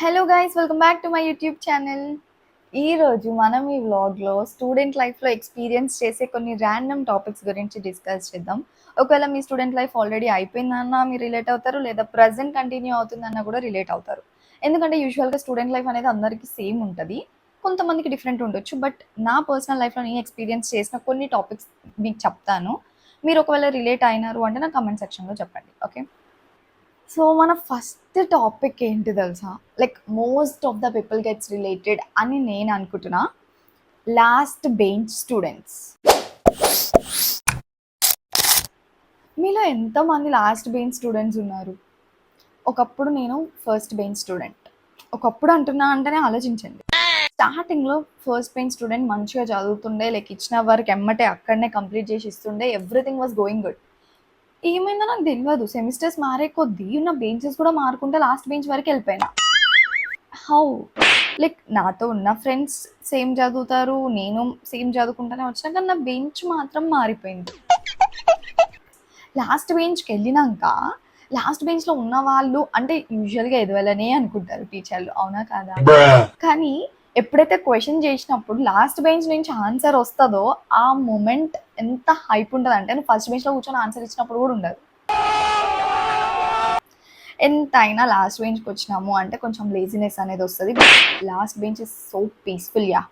Hello guys, welcome back to my YouTube channel. ఈరోజు మనం ఈ వ్లాగ్లో స్టూడెంట్ లైఫ్లో ఎక్స్పీరియన్స్ చేసే కొన్ని ర్యాండమ్ టాపిక్స్ గురించి డిస్కస్ చేద్దాం. ఒకవేళ మీ స్టూడెంట్ లైఫ్ ఆల్రెడీ అయిపోయిందన్నా మీరు రిలేట్ అవుతారు, లేదా ప్రజెంట్ కంటిన్యూ అవుతుందన్నా కూడా రిలేట్ అవుతారు. ఎందుకంటే యూజువల్గా స్టూడెంట్ లైఫ్ అనేది అందరికీ సేమ్ ఉంటుంది, కొంతమందికి డిఫరెంట్ ఉండొచ్చు. బట్ నా పర్సనల్ లైఫ్లో నేను ఎక్స్పీరియన్స్ చేసిన కొన్ని టాపిక్స్ మీకు చెప్తాను. మీరు ఒకవేళ రిలేట్ అయినారు అంటే నా కమెంట్ సెక్షన్లో చెప్పండి, ఓకే? సో మన ఫస్ట్ టాపిక్ ఏంటి తెలుసా? Like most of the people gets related అని నేను అనుకుంటున్నా. Last bench students. మీలో ఎంతమంది లాస్ట్ బెంచ్ స్టూడెంట్స్ ఉన్నారు? ఒకప్పుడు నేను ఫస్ట్ బెంచ్ స్టూడెంట్. ఒకప్పుడు అంటున్నా అంటేనే ఆలోచించండి. స్టార్టింగ్లో ఫస్ట్ బెంచ్ స్టూడెంట్ మంచిగా చదువుతుండే, లైక్ ఇచ్చిన వర్క్ ఎమ్మటే అక్కడనే కంప్లీట్ చేసి ఇస్తుండే, ఎవ్రీథింగ్ వాజ్ గోయింగ్ గుడ్. ఏమైందో నాకు తెలియదు, సెమిస్టర్స్ మారే కొద్దీ ఉన్న బెంచెస్ కూడా మారుకుంటే లాస్ట్ బెంచ్ వరకు వెళ్ళిపోయినా. హౌ? లైక్ నాతో ఉన్న ఫ్రెండ్స్ సేమ్ చదువుతారు, నేను సేమ్ చదువుకుంటానే వచ్చినా, కానీ నా బెంచ్ మాత్రం మారిపోయింది. లాస్ట్ బెంచ్కి వెళ్ళినాక లాస్ట్ బెంచ్లో ఉన్న వాళ్ళు అంటే యూజువల్గా ఎదవలనే అనుకుంటారు టీచర్లు, అవునా కాదా? కానీ ఎప్పుడైతే క్వశ్చన్ చేసినప్పుడు లాస్ట్ బెంచ్ నుంచి ఆన్సర్ వస్తుందో ఆ మూమెంట్ ఎంత హైప్ ఉంటుంది అంటే, నువ్వు ఫస్ట్ బెంచ్లో కూర్చొని ఆన్సర్ ఇచ్చినప్పుడు కూడా ఉండదు. ఎంతైనా లాస్ట్ బెంచ్కి వచ్చినాము అంటే కొంచెం లేజినెస్ అనేది వస్తుంది. Last bench is so peaceful. Yeah,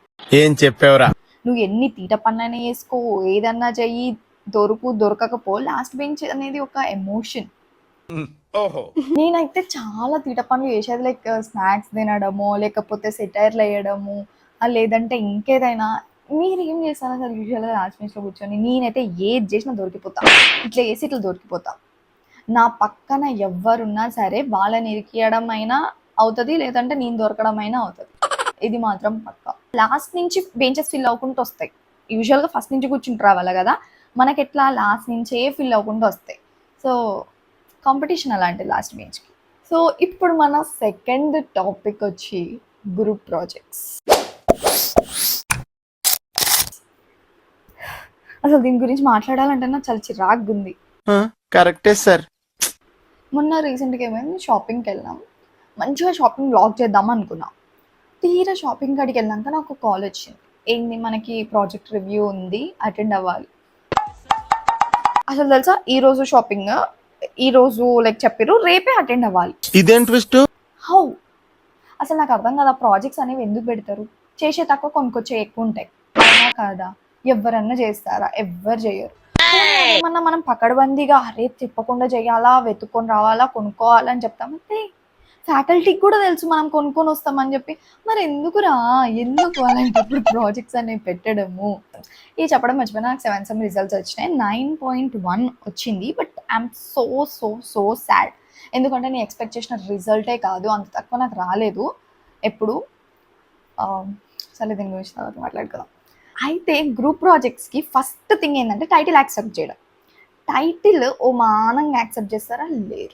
ఏం చెప్పావురా? నువ్వు ఎన్ని తీట పనులైనా వేసుకో, ఏదన్నా చెయ్యి, దొరకకపో, లాస్ట్ బెంచ్ అనేది ఒక ఎమోషన్. నేనైతే చాలా తీట పనులు చేసేది, లైక్ స్నాక్స్ తినడము, లేకపోతే సెటైర్లు వేయడము, లేదంటే ఇంకేదైనా. మీరు ఏం చేస్తారు అసలు యూజువల్గా లాస్ట్ బెంచ్లో కూర్చొని? నేనైతే ఏది చేసినా దొరికిపోతా, ఇట్లా వేసి ఇట్లా దొరికిపోతా. నా పక్కన ఎవ్వరున్నా సరే వాళ్ళని ఇరికియడం అయినా అవుతుంది, లేదంటే నేను దొరకడం అయినా అవుతుంది. ఇది మాత్రం పక్క. లాస్ట్ నుంచి బెంచెస్ ఫిల్ అవ్వకుండా వస్తాయి. యూజువల్గా ఫస్ట్ నుంచి కూర్చుంటూ రావాలి కదా, మనకి ఎట్లా లాస్ట్ నుంచే ఫిల్ అవ్వకుండా వస్తాయి. సో కాంపిటీషన్ అలాంటిది లాస్ట్ బెంచ్కి. సో ఇప్పుడు మన సెకండ్ టాపిక్ వచ్చి గ్రూప్ ప్రాజెక్ట్స్. అసలు దీని గురించి మాట్లాడాలంటే నాకు చాలా చిరాగ్గా ఉంది. కరెక్టే సార్. మొన్న రీసెంట్గా ఏమైంది, షాపింగ్కి వెళ్ళాం. మంచిగా షాపింగ్ బ్లాగ్ చేద్దాం అనుకున్నాం. తీరా షాపింగ్ కాడికి వెళ్ళాక నాకు కాల్ వచ్చింది, ఏంది మనకి ప్రాజెక్ట్ రివ్యూ ఉంది, అటెండ్ అవ్వాలి. అసలు తెలుసా, ఈరోజు షాపింగ్, ఈరోజు లైక్ చెప్పారు రేపే అటెండ్ అవ్వాలి. ఇదేం ట్విస్ట్? హౌ? అసలు నాకు అర్థం కదా, ప్రాజెక్ట్స్ అనేవి ఎందుకు పెడతారు? చేసే తక్కువ కొనుక్కొచ్చే ఎక్కువ ఉంటాయి, అవునా కాదా? ఎవరన్నా చేస్తారా? ఎవ్వరు చేయరు. ఏమన్నా మనం పకడ్బందీగా అరే తిప్పకుండా చేయాలా, వెతుక్కొని రావాలా, కొనుక్కోవాలని చెప్తామంటే ఫ్యాకల్టీకి కూడా తెలుసు మనం కొనుక్కొని వస్తామని చెప్పి. మరి ఎందుకు అలాంటప్పుడు ప్రాజెక్ట్స్ అనేవి పెట్టడము? ఇది చెప్పడం మర్చిపోయినా, నాకు 7 సెమ్ రిజల్ట్స్ వచ్చినాయి, 9.1 వచ్చింది. But I'm so so so sad. ఎందుకంటే నేను ఎక్స్పెక్ట్ చేసిన రిజల్టే కాదు, అంత తక్కువ నాకు రాలేదు ఎప్పుడు. సరే, దీని గురించి తర్వాత మాట్లాడుకుందాం. అయితే గ్రూప్ ప్రాజెక్ట్స్కి ఫస్ట్ థింగ్ ఏంటంటే టైటిల్ యాక్సెప్ట్ చేయడం. టైటిల్ ఓ మానంగా యాక్సెప్ట్ చేస్తారా? లేరు.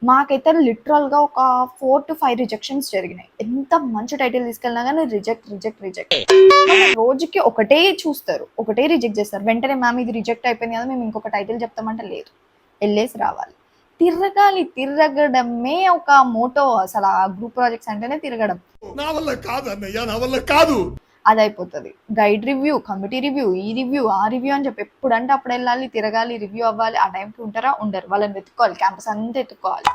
మాకైతే లిటరల్గా ఒక 4 to 5 రిజెక్షన్స్ జరిగినాయి. ఎంత మంచి టైటిల్ తీసుకెళ్ళినా కానీ రిజెక్ట్. రోజుకి ఒకటే చూస్తారు, ఒకటే రిజెక్ట్ చేస్తారు. వెంటనే మ్యామ్ ఇది రిజెక్ట్ అయిపోయింది కదా, మేము ఇంకొక టైటిల్ చెప్తామంటే లేదు, వెళ్ళేసి రావాలి. తిరగడమే ఒక మోటో. అసలు ఆ గ్రూప్ ప్రాజెక్ట్స్ అంటేనే తిరగడం. నా వల్ల కాదు అన్నయ్య, నా వల్ల కాదు. అది అయిపోతుంది. గైడ్ రివ్యూ, కమిటీ రివ్యూ, ఈ రివ్యూ, ఆ రివ్యూ అని చెప్పి ఎప్పుడంటే అప్పుడు వెళ్ళాలి, తిరగాలి, రివ్యూ అవ్వాలి. ఆ టైంకి ఉంటారా? ఉండరు. వాళ్ళని వెతుక్కోవాలి, క్యాంపస్ అంతా ఎత్తుక్కోవాలి.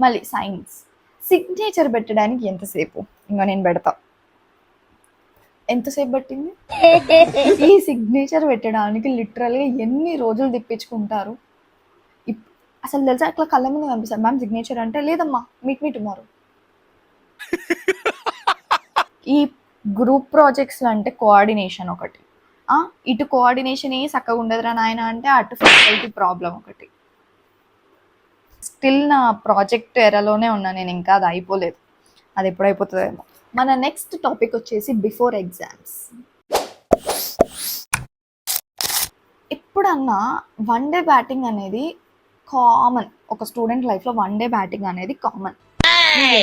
మళ్ళీ సైన్స్ సిగ్నేచర్ పెట్టడానికి ఎంతసేపు? ఇంకా నేను పెడతా. ఎంతసేపు పట్టింది ఈ సిగ్నేచర్ పెట్టడానికి? లిటరల్గా ఎన్ని రోజులు తిప్పించుకుంటారు. అసలు తెలుసా, అట్లా కళ్ళ మీద కనిపిస్తారు, మ్యామ్ సిగ్నేచర్ అంటే లేదమ్మా, మీట్ మీ టుమారో. ఈ గ్రూప్ ప్రాజెక్ట్స్లో అంటే కోఆర్డినేషన్ ఒకటి, ఇటు కోఆర్డినేషన్ ఏ చక్కగా ఉండదురా నాయన అంటే అటు ఫ్యాకల్టీ ప్రాబ్లం ఒకటి. స్టిల్ నా ప్రాజెక్ట్ ఎరలోనే ఉన్నా నేను, ఇంకా అది అయిపోలేదు, అది ఎప్పుడు అయిపోతుందేమో. మన నెక్స్ట్ టాపిక్ వచ్చేసి బిఫోర్ ఎగ్జామ్స్. ఎప్పుడన్నా వన్ డే బ్యాటింగ్ అనేది కామన్, ఒక స్టూడెంట్ లైఫ్లో వన్ డే బ్యాటింగ్ అనేది కామన్.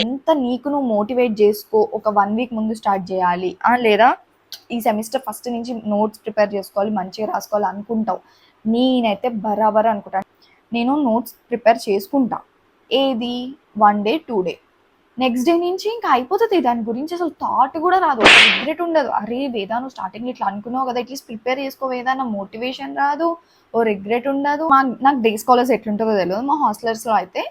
ఎంత నీకు నువ్వు మోటివేట్ చేసుకో, ఒక 1 వీక్ ముందు స్టార్ట్ చేయాలి, లేదా ఈ సెమిస్టర్ ఫస్ట్ నుంచి నోట్స్ ప్రిపేర్ చేసుకోవాలి, మంచిగా రాసుకోవాలి అనుకుంటావు. నేనైతే బరాబర్ అనుకుంటాను, నేను నోట్స్ ప్రిపేర్ చేసుకుంటా. ఏది? 1 డే 2 డే. నెక్స్ట్ డే నుంచి ఇంకా అయిపోతుంది, దాని గురించి అసలు థాట్ కూడా రాదు, రిగ్రెట్ ఉండదు. అరే వేదా నువ్వు స్టార్టింగ్ ఇట్లా అనుకున్నావు కదా, అట్లీస్ట్ ప్రిపేర్ చేసుకో వేదా, నా మోటివేషన్ రాదు, ఓ రిగ్రెట్ ఉండదు. నాకు డే స్కాలర్స్ ఎట్లుంటుందో తెలియదు, మా హాస్టలర్స్లో అయితే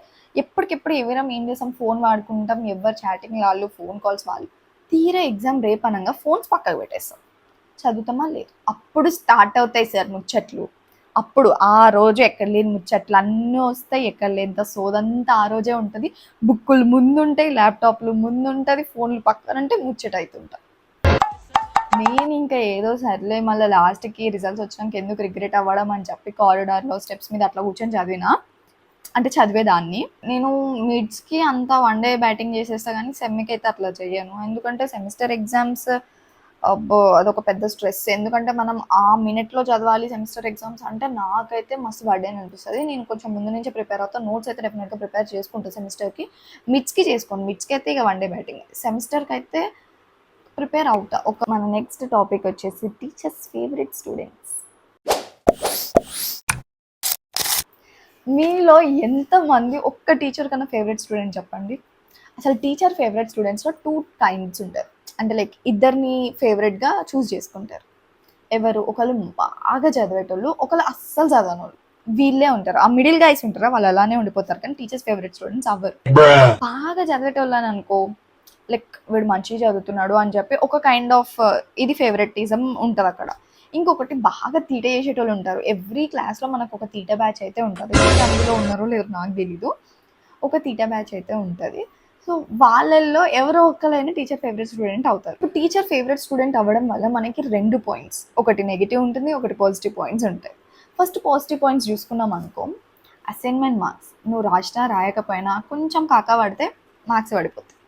ఎప్పటికెప్పుడు ఎవరం ఏం చేస్తాం, ఫోన్ వాడుకుంటాం, ఎవరు చాటింగ్ వాళ్ళు, ఫోన్ కాల్స్ వాళ్ళు. తీరా ఎగ్జామ్ రేపు అనగా ఫోన్స్ పక్కకు పెట్టేస్తాం, చదువుతామా లేదు. అప్పుడు స్టార్ట్ అవుతాయి సార్ ముచ్చట్లు. అప్పుడు ఆ రోజు ఎక్కడ లేని ముచ్చట్లు అన్నీ వస్తాయి, ఎక్కడ లేంత సోదంతా ఆ రోజే ఉంటుంది. బుక్కులు ముందుంటాయి, ల్యాప్టాప్లు ముందుంటుంది, ఫోన్లు పక్కనంటే ముచ్చట అవుతుంటా. నేను ఇంకా ఏదో సర్లే మళ్ళీ లాస్ట్కి రిజల్ట్స్ వచ్చినాక ఎందుకు రిగ్రెట్ అవ్వడం అని చెప్పి కారిడార్లో స్టెప్స్ మీద అట్లా కూర్చొని చదివినా, అంటే చదివేదాన్ని. నేను మిడ్స్కి అంతా వన్ డే బ్యాటింగ్ చేసేస్తా, కానీ సెమ్కి అయితే అట్లా చెయ్యను. ఎందుకంటే సెమిస్టర్ ఎగ్జామ్స్ అబ్బో అదొక పెద్ద స్ట్రెస్. ఎందుకంటే మనం ఆ మినిట్లో చదవాలి సెమిస్టర్ ఎగ్జామ్స్ అంటే, నాకైతే మస్తు బర్డెన్ అనిపిస్తుంది. నేను కొంచెం ముందు నుంచే ప్రిపేర్ అవుతాను, నోట్స్ అయితే డెఫినెట్గా ప్రిపేర్ చేసుకుంటాను సెమిస్టర్కి. మిడ్స్కి చేసుకోండి, మిడ్స్కి అయితే ఇక వన్ డే బ్యాటింగ్, సెమిస్టర్కి అయితే ప్రిపేర్ అవుతా. మన నెక్స్ట్ టాపిక్ వచ్చేసి టీచర్స్ ఫేవరెట్ స్టూడెంట్స్. మీలో ఎంతమంది ఒక్క టీచర్ కన్నా ఫేవరెట్ స్టూడెంట్ చెప్పండి. అసలు టీచర్ ఫేవరెట్ స్టూడెంట్స్లో 2 టైప్స్ ఉంటారు. అంటే లైక్ ఇద్దరిని ఫేవరెట్గా చూస్ చేసుకుంటారు. ఎవరు, ఒకళ్ళు బాగా చదివేటోళ్ళు, ఒకళ్ళు అస్సలు చదవనోళ్ళు. వీళ్ళే ఉంటారు. ఆ మిడిల్ గైస్ ఉంటారా, వాళ్ళు అలానే ఉండిపోతారు. కానీ టీచర్స్ ఫేవరెట్ స్టూడెంట్స్ అవ్వరు. బాగా చదివేటోళ్ళు అని అనుకో, లైక్ వీడు మంచిగా చదువుతున్నాడు అని చెప్పి ఒక కైండ్ ఆఫ్ ఇది ఫేవరెటిజం ఉంటుంది అక్కడ. ఇంకొకటి బాగా తీట చేసేటోళ్ళు ఉంటారు. ఎవ్రీ క్లాస్లో మనకు ఒక తీట బ్యాచ్ అయితే ఉంటుంది. అందులో ఉన్నారో లేదో నాకు తెలీదు, ఒక తీట బ్యాచ్ అయితే ఉంటుంది. సో వాళ్ళల్లో ఎవరో ఒక్కరైనా టీచర్ ఫేవరెట్ స్టూడెంట్ అవుతారు. ఇప్పుడు టీచర్ ఫేవరెట్ స్టూడెంట్ అవ్వడం వల్ల మనకి 2 పాయింట్స్, ఒకటి నెగిటివ్ ఉంటుంది, ఒకటి పాజిటివ్ పాయింట్స్ ఉంటాయి. ఫస్ట్ పాజిటివ్ పాయింట్స్ చూసుకున్నాం అనుకో, అసైన్మెంట్ మార్క్స్ నువ్వు రాసినా రాయకపోయినా కొంచెం కాకా పడితే మార్క్స్ పడిపోతాయి.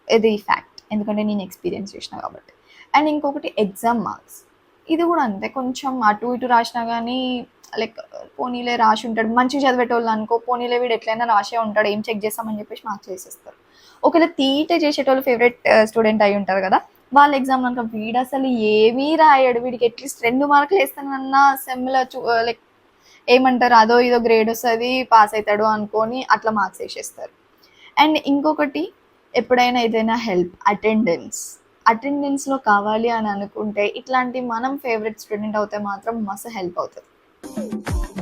ఇది ఫ్యాక్ట్, ఎందుకంటే నేను ఎక్స్పీరియన్స్ చేసిన కాబట్టి. అండ్ ఇంకొకటి ఎగ్జామ్ మార్క్స్, ఇది కూడా అంతే, కొంచెం అటు ఇటు రాసినా కానీ లైక్ పోనీలే రాసి ఉంటాడు, మంచిగా చదివేటోళ్ళు అనుకో, పోనీలే వీడు ఎట్లయినా రాసే ఉంటాడు, ఏం చెక్ చేస్తామని చెప్పేసి మార్క్స్ వేసేస్తారు. ఒకవేళ తీట చేసేటోళ్ళు ఫేవరెట్ స్టూడెంట్ అయి ఉంటారు కదా, వాళ్ళ ఎగ్జామ్ అనుకో వీడు అసలు ఏమీ రాయడు, వీడికి అట్లీస్ట్ 2 మార్కులు వేస్తానన్నా సెమ్లో లైక్ ఏమంటారు అదో ఇదో గ్రేడ్ వస్తుంది, పాస్ అవుతాడు అనుకొని అట్లా మార్క్స్ వేసేస్తారు. అండ్ ఇంకొకటి, ఎప్పుడైనా ఏదైనా హెల్ప్, అటెండెన్స్లో కావాలి అని అనుకుంటే ఇట్లాంటి మనం ఫేవరెట్ స్టూడెంట్ అవుతే మాత్రం మస్తు హెల్ప్ అవుతుంది.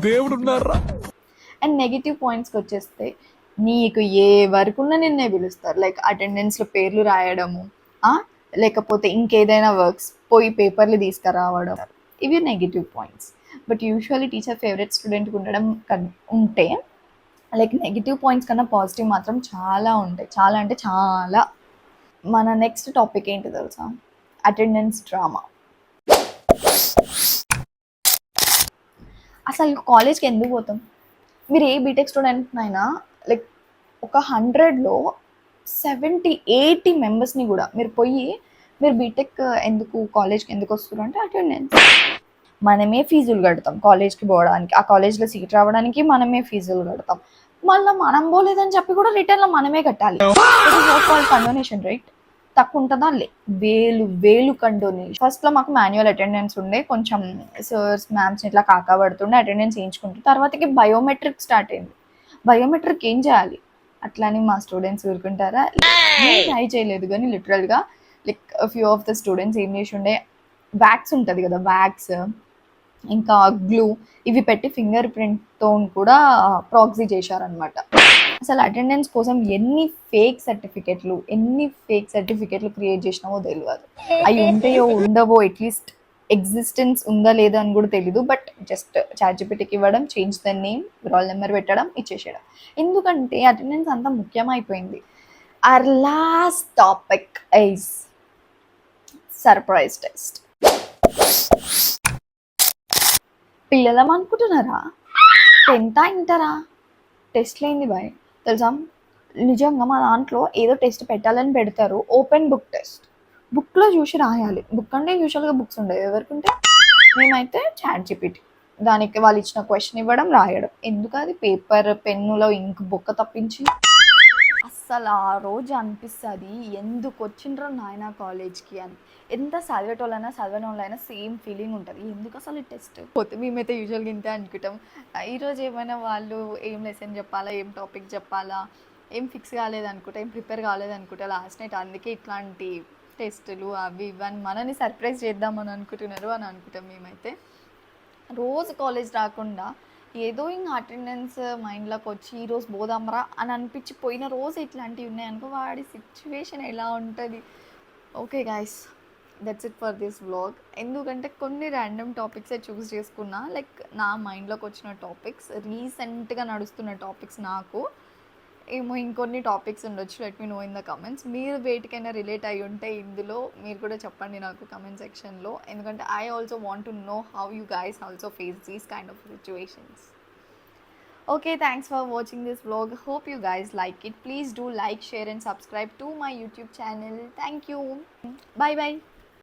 దేవుడున్నారా. అండ్ నెగిటివ్ పాయింట్స్కి వచ్చేస్తే, నీకు ఏ వరకున్నా నిన్నే పిలుస్తారు, లైక్ అటెండెన్స్లో పేర్లు రాయడము, లేకపోతే ఇంకేదైనా వర్క్స్ పోయి పేపర్లు తీసుకురావడం, ఇవి negative points. But usually teacher favourite student ఉండడం ఉంటే లైక్ నెగిటివ్ పాయింట్స్ కన్నా పాజిటివ్ మాత్రం చాలా ఉంటాయి, చాలా అంటే చాలా. మన నెక్స్ట్ టాపిక్ ఏంటి తెలుసా, అటెండెన్స్ డ్రామా. అసలు కాలేజ్కి ఎందుకు పోతాం? మీరు ఏ బీటెక్ స్టూడెంట్ అయినా లైక్ ఒక 100లో 70-80 మెంబర్స్ని కూడా మీరు పోయి మీరు బీటెక్ ఎందుకు కాలేజ్కి ఎందుకు వస్తారు అంటే అటెండెన్స్. మనమే ఫీజులు కడతాం కాలేజ్కి పోవడానికి, ఆ కాలేజ్లో సీట్ రావడానికి మనమే ఫీజులు కడతాం, మళ్ళీ మనం పోలేదని చెప్పి కూడా రిటర్న్లో మనమే కట్టాలి. కండోనేషన్ రైట్, తక్కువ ఉంటుందా? వేలు కండోనేషన్. ఫస్ట్లో మాకు మాన్యువల్ అటెండెన్స్ ఉండే, కొంచెం సర్స్ మ్యామ్స్ ఇట్లా కాకపడుతుండే, అటెండెన్స్ వేయించుకుంటే తర్వాతకి బయోమెట్రిక్ స్టార్ట్ అయింది. బయోమెట్రిక్ ఏం చేయాలి అట్లని మా స్టూడెంట్స్ ఊరుకుంటారా? ట్రై చేయలేదు కానీ లిటరల్గా like few of the students ఏం చేసి ఉండే, వ్యాక్స్ ఉంటుంది కదా, వ్యాక్స్ ఇంకా గ్లూ ఇవి పెట్టి ఫింగర్ ప్రింట్తో కూడా ప్రాక్సీ చేశారనమాట. అసలు అటెండెన్స్ కోసం ఎన్ని ఫేక్ సర్టిఫికెట్లు క్రియేట్ చేసినావో తెలియదు. అవి ఉంటాయో ఉండవో, అట్లీస్ట్ ఎగ్జిస్టెన్స్ ఉందా లేదా అని కూడా తెలీదు. బట్ జస్ట్ చాట్‌జీపీటీకి ఇవ్వడం, change the name, roll number పెట్టడం, ఇచ్చేసేయడం. ఎందుకంటే అటెండెన్స్ అంత ముఖ్యమైపోయింది. Our last topic is surprise test. పిల్లలం అనుకుంటున్నారా? 10th ఇంటరా టెస్ట్లు ఏంది బాయ్ తెలుసా? నిజంగా మా దాంట్లో ఏదో టెస్ట్ పెట్టాలని పెడతారు, ఓపెన్ బుక్ టెస్ట్. బుక్లో చూసి రాయాలి. బుక్ అంటే యూజువల్గా బుక్స్ ఉండేవి ఎవరికంటే, మేమైతే చాట్‌జీపీటీ దానికి వాళ్ళు ఇచ్చిన క్వశ్చన్ ఇవ్వడం, రాయడం. ఎందుకు అది పేపర్ పెన్నులో ఇంక్ బొక్క తప్పించి. అస్సలు ఆ రోజు అనిపిస్తుంది ఎందుకు వచ్చిండ్రో నాయన కాలేజ్కి అని. ఎంత చదివేటోళ్ళైనా చదవని వాళ్ళైనా సేమ్ ఫీలింగ్ ఉంటుంది, ఎందుకు అసలు ఈ టెస్ట్ పోతే. మేమైతే యూజువల్గా ఇంతే అనుకుంటాం, ఈరోజు ఏమైనా వాళ్ళు ఏం లెసన్ చెప్పాలా, ఏం టాపిక్ చెప్పాలా, ఏం ఫిక్స్ కాలేదనుకుంటా, ఏం ప్రిపేర్ కాలేదనుకుంటా లాస్ట్ నైట్. అందుకే ఇట్లాంటి టెస్టులు అవి ఇవన్నీ మనని సర్ప్రైజ్ చేద్దామని అనుకుంటున్నారు అని అనుకుంటాం మేమైతే. రోజు కాలేజ్ రాకుండా ఏదో ఇంకా అటెండెన్స్ మైండ్లోకి వచ్చి ఈరోజు పోదాంరా అని అనిపించి పోయిన రోజు ఇట్లాంటివి ఉన్నాయనుకో వాడి సిచ్యువేషన్ ఎలా ఉంటుంది. Okay guys, that's it for this vlog. ఎందుకంటే కొన్ని ర్యాండమ్ టాపిక్సే చూస్ చేసుకున్నా, లైక్ నా మైండ్లోకి వచ్చిన టాపిక్స్, రీసెంట్గా నడుస్తున్న టాపిక్స్. నాకు ఏమో ఇంకొన్ని టాపిక్స్ ఉండొచ్చు, let me know in the comments. మీరు వేటికైనా రిలేట్ అయ్యి ఉంటే ఇందులో మీరు కూడా చెప్పండి నాకు కమెంట్ సెక్షన్లో. ఎందుకంటే I also want to know how you guys also face these kind of situations. Okay, thanks for watching this vlog. Hope you guys like it. Please do like, share and subscribe to my YouTube channel. Thank you. Bye bye.